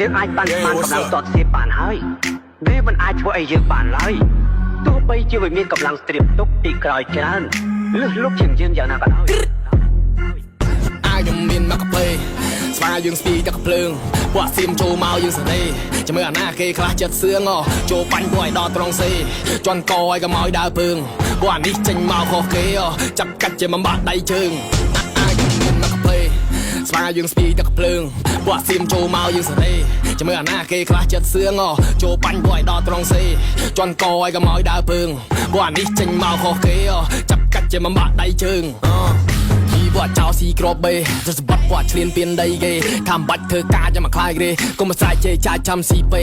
យើងអាចបានកម្លាំងតតសៀបបានហើយវាមិនអាចធ្វើឲ្យយើងបានឡើយទោះបីជាវាមានកម្លាំងស្ទ្រៀបទុកពីក្រោយច្រើនលឹះលុកជាងយើងយ៉ាងណាក៏ដោយអាយខ្ញុំមានមកកាផ្លេស្វាយើងស្ពីទឹកភ្លើងពួកសៀមចូលមកយើងសេរីចាំមើលអាណាគេខ្លះចិត្តសឿងចូលបាញ់ពួកឲ្យដល់ត្រង់សេជន់កឲ្យកុំឲ្យដើរពើងពួកអានេះចេញមកខុសគេចាប់កាច់ជាមិនបាក់ដៃជើងអាយខ្ញុំមានមកកាផ្លេស្វាយើងស្ពីទឹកភ្លើងពួកសៀមចូលមកយើងសេរីចាំមើលអាណាគេខ្លះចិត្តសឿងចូលបាញ់ពួកឲ្យដល់ត្រង់សេជន់កឲ្យកុំឲ្យដើរពើងពួកអានេះចេញមកខុសគេចាប់កាច់ជាមិនបាក់ដៃជើងពួកចោលស៊ីក្របបេទៅសបាត់ពួកឆ្លៀនពៀនដីគេថាមិនបាច់ធ្វើការចាំមកខ្លាយគេកុំមកស្រែកជេរចាយចាំស៊ីពេ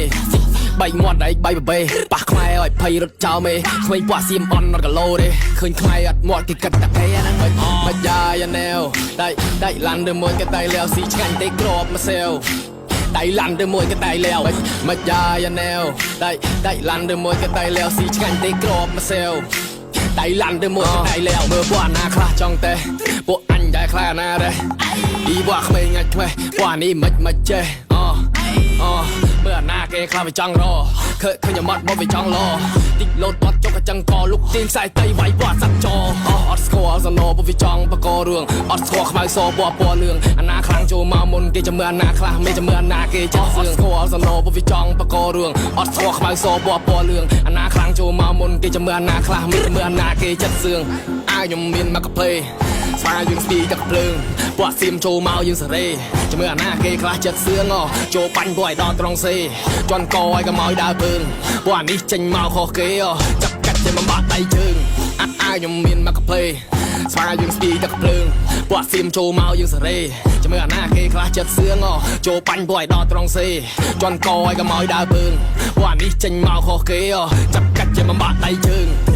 បីមាត់ឯងបីបបេប៉ះខ្មែរឲ្យភ័យរត់ចោលមេស្វែងពួកសៀមអន់អត់គីឡូទេឃើញខ្មែរអត់មាត់គេគិតតែគេហ្នឹងមិនយ៉ាយ៉ាណែវដៃឡាន់ទៅមួយគេដៃលាវស៊ីឆ្ងាញ់ទេក្របមកសែវដៃឡាន់ទៅមួយគេដៃលាវមិនយ៉ាយ៉ាណែវដៃឡាន់ទៅមួយគេដៃលាវស៊ីឆ្ងាញ់ទេក្របមកសែវដៃឡាន់ទៅមួយដៃលាវមើលពួកអាណាខ្លះចង់តែពួកអញដែរខ្លះអាណាដែរពីពួកក្មេងងាច់ថ្មីពួកអានេះមិនចេះមើលអាណាគេខ្លះវាចង់រឃើញខ្ញុំអត់មកវាចង់លតិចលោតបត់ចុកកញ្ចឹងកលុកទៀងខ្សែតៃវាយពួកសាក់ចអត់ស្គាល់សណោពួកវាចង់បករឿងអត់ស្គាល់ខ្មៅសពណ៌លឿងអាណាខ្លាំងចូលមកមុនគេចាំមើលអាណាខ្លះមិនចាំមើលអាណាគេចាស់សឿងស្គាល់សណោពួកវាចង់បករឿងអត់ស្គាល់ខ្មៅសពណ៌លឿងអាណាខ្លាំងចូលមកមុនគេចាំមើលអាណាខ្លះមិនចាំមើលអាណាគេចាស់សឿងអាយខ្ញុំមានមកកាផ្លេស្វាយើងស្ពីទឹកភ្លើងពួកសៀមចូលមកយើងសេរីចាំមើលអាណាគេខ្លះចិត្តសឿងចូលបាញ់ពួកឲ្យដល់ត្រង់សេជន់កឲ្យកុំឲ្យដើរពើងពួកអានេះចេញមកខុសគេចាប់កាច់តែមិនបាក់ដៃជើងអាយខ្ញុំមានមកកាផ្លេស្វាយើងស្ពីទឹកភ្លើងពួកសៀមចូលមកយើងសេរីចាំមើលអាណាគេខ្លះចិត្តសឿងចូលបាញ់ពួកឲ្យដល់ត្រង់សេជន់កឲ្យកុំឲ្យដើរពើងពួកអានេះចេញមកខុសគេចាប់កាច់តែមិនបាក់ដៃជើង